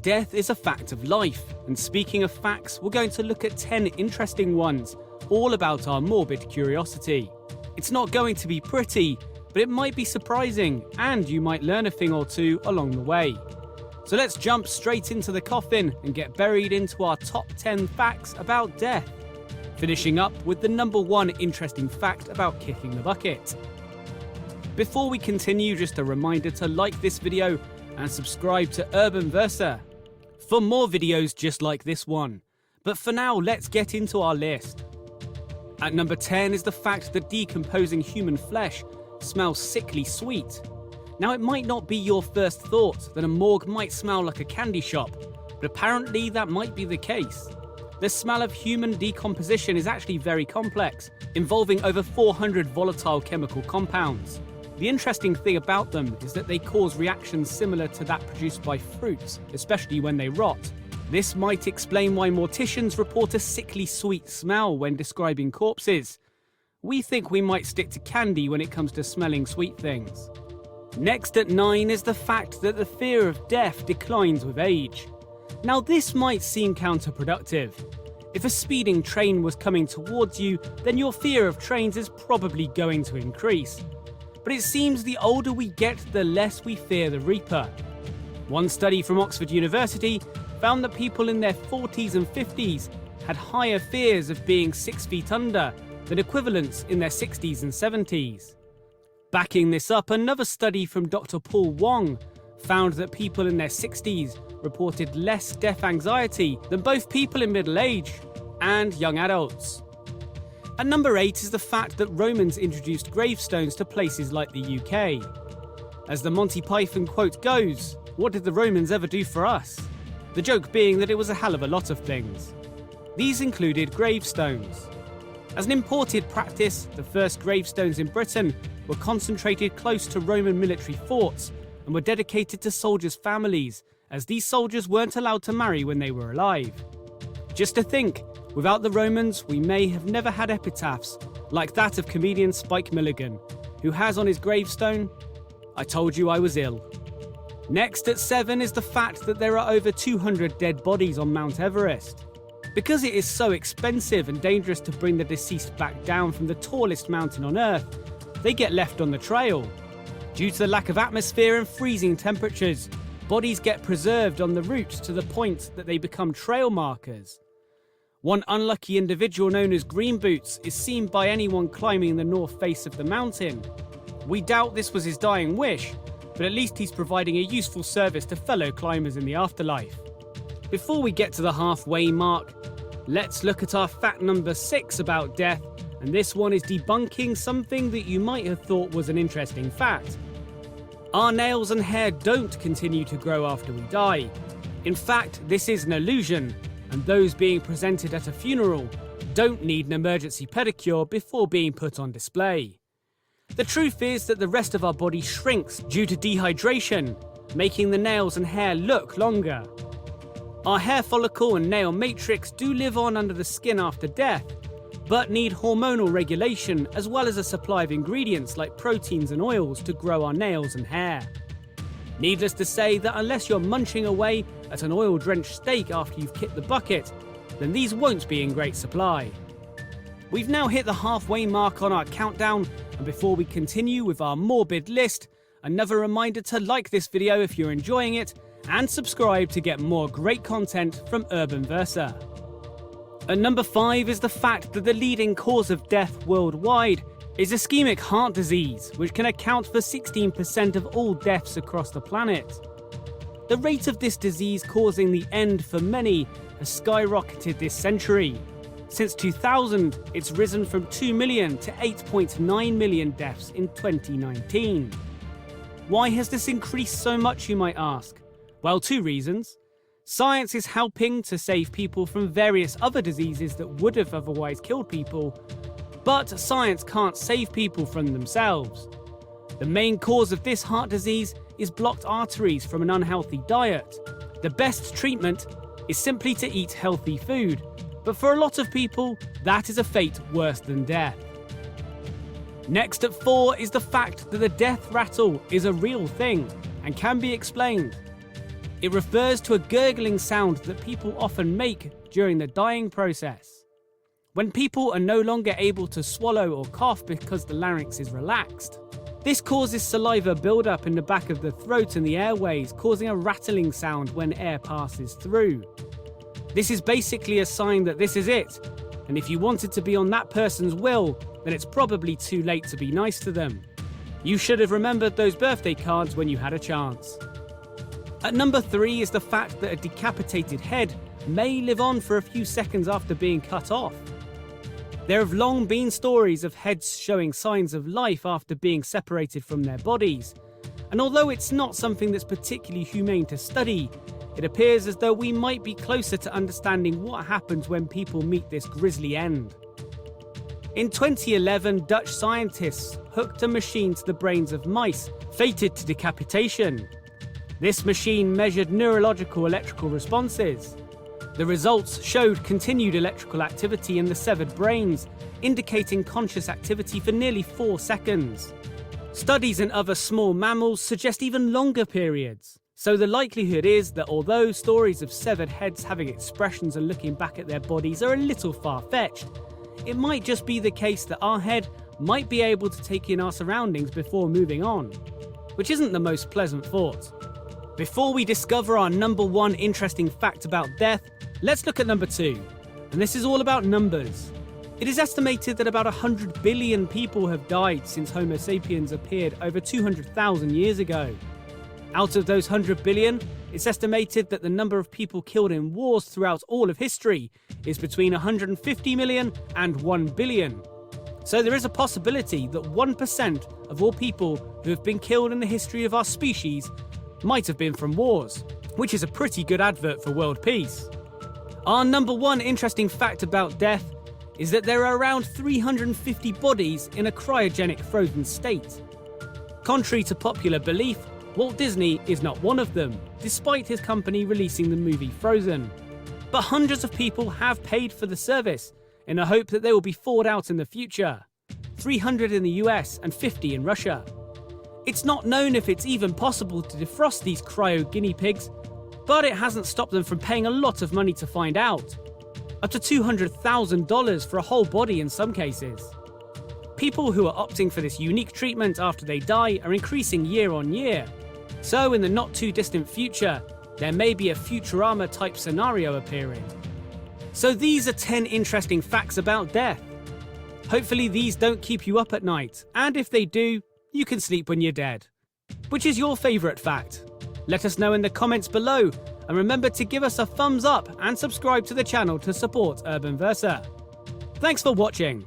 Death is a fact of life, and speaking of facts, we're going to look at 10 interesting ones, all about our morbid curiosity. It's not going to be pretty, but it might be surprising, and you might learn a thing or two along the way. So let's jump straight into the coffin and get buried into our top 10 facts about death. Finishing up with the number 1 interesting fact about kicking the bucket. Before we continue, just a reminder to like this video and subscribe to Urban Versa for more videos just like this one. But for now, let's get into our list. At number 10 is the fact that decomposing human flesh smells sickly sweet. Now, it might not be your first thought that a morgue might smell like a candy shop, but apparently that might be the case. The smell of human decomposition is actually very complex, involving over 400 volatile chemical compounds. The interesting thing about them is that they cause reactions similar to that produced by fruits, especially when they rot. This might explain why morticians report a sickly sweet smell when describing corpses. We think we might stick to candy when it comes to smelling sweet things. Next at 9 is the fact that the fear of death declines with age. Now, this might seem counterproductive. If a speeding train was coming towards you, then your fear of trains is probably going to increase. But it seems the older we get, the less we fear the Reaper. One study from Oxford University found that people in their 40s and 50s had higher fears of being 6 feet under than equivalents in their 60s and 70s. Backing this up, another study from Dr. Paul Wong found that people in their 60s reported less death anxiety than both people in middle age and young adults. At number 8 is the fact that Romans introduced gravestones to places like the UK. As the Monty Python quote goes, "What did the Romans ever do for us?" The joke being that it was a hell of a lot of things. These included gravestones. As an imported practice, the first gravestones in Britain were concentrated close to Roman military forts and were dedicated to soldiers' families, as these soldiers weren't allowed to marry when they were alive. Just to think, without the Romans, we may have never had epitaphs like that of comedian Spike Milligan, who has on his gravestone, "I told you I was ill." Next at 7 is the fact that there are over 200 dead bodies on Mount Everest. Because it is so expensive and dangerous to bring the deceased back down from the tallest mountain on Earth, they get left on the trail. Due to the lack of atmosphere and freezing temperatures, bodies get preserved on the route to the point that they become trail markers. One unlucky individual known as Green Boots is seen by anyone climbing the north face of the mountain. We doubt this was his dying wish, but at least he's providing a useful service to fellow climbers in the afterlife. Before we get to the halfway mark, let's look at our fact number 6 about death, and this one is debunking something that you might have thought was an interesting fact. Our nails and hair don't continue to grow after we die. In fact, this is an illusion, and those being presented at a funeral don't need an emergency pedicure before being put on display. The truth is that the rest of our body shrinks due to dehydration, making the nails and hair look longer. Our hair follicle and nail matrix do live on under the skin after death, but need hormonal regulation as well as a supply of ingredients like proteins and oils to grow our nails and hair. Needless to say that unless you're munching away at an oil-drenched steak after you've kicked the bucket, then these won't be in great supply. We've now hit the halfway mark on our countdown, and before we continue with our morbid list, another reminder to like this video if you're enjoying it, and subscribe to get more great content from Urban Versa. At number 5 is the fact that the leading cause of death worldwide is ischemic heart disease, which can account for 16% of all deaths across the planet. The rate of this disease causing the end for many has skyrocketed this century. Since 2000, it's risen from 2 million to 8.9 million deaths in 2019. Why has this increased so much, you might ask? Well, 2 reasons. Science is helping to save people from various other diseases that would have otherwise killed people, but science can't save people from themselves. The main cause of this heart disease is blocked arteries from an unhealthy diet. The best treatment is simply to eat healthy food, but for a lot of people, that is a fate worse than death. Next at 4 is the fact that the death rattle is a real thing and can be explained. It refers to a gurgling sound that people often make during the dying process. When people are no longer able to swallow or cough because the larynx is relaxed. This causes saliva buildup in the back of the throat and the airways, causing a rattling sound when air passes through. This is basically a sign that this is it, and if you wanted to be on that person's will, then it's probably too late to be nice to them. You should have remembered those birthday cards when you had a chance. At number 3 is the fact that a decapitated head may live on for a few seconds after being cut off. There have long been stories of heads showing signs of life after being separated from their bodies, and although it's not something that's particularly humane to study, it appears as though we might be closer to understanding what happens when people meet this grisly end. In 2011, Dutch scientists hooked a machine to the brains of mice fated to decapitation. This machine measured neurological electrical responses. The results showed continued electrical activity in the severed brains, indicating conscious activity for nearly 4 seconds. Studies in other small mammals suggest even longer periods. So the likelihood is that although stories of severed heads having expressions and looking back at their bodies are a little far-fetched, it might just be the case that our head might be able to take in our surroundings before moving on, which isn't the most pleasant thought. Before we discover our number 1 interesting fact about death, let's look at number 2, and this is all about numbers. It is estimated that about 100 billion people have died since Homo sapiens appeared over 200,000 years ago. Out of those 100 billion, it's estimated that the number of people killed in wars throughout all of history is between 150 million and 1 billion. So there is a possibility that 1% of all people who have been killed in the history of our species might have been from wars, which is a pretty good advert for world peace. Our number 1 interesting fact about death is that there are around 350 bodies in a cryogenic frozen state. Contrary to popular belief, Walt Disney is not one of them, despite his company releasing the movie Frozen. But hundreds of people have paid for the service in a hope that they will be thawed out in the future. 300 in the US and 50 in Russia. It's not known if it's even possible to defrost these cryo guinea pigs, but it hasn't stopped them from paying a lot of money to find out. Up to $200,000 for a whole body in some cases. People who are opting for this unique treatment after they die are increasing year on year. So in the not too distant future, there may be a Futurama type scenario appearing. So these are 10 interesting facts about death. Hopefully these don't keep you up at night, and if they do, you can sleep when you're dead. Which is your favourite fact? Let us know in the comments below, and remember to give us a thumbs up and subscribe to the channel to support Urban Versa. Thanks for watching.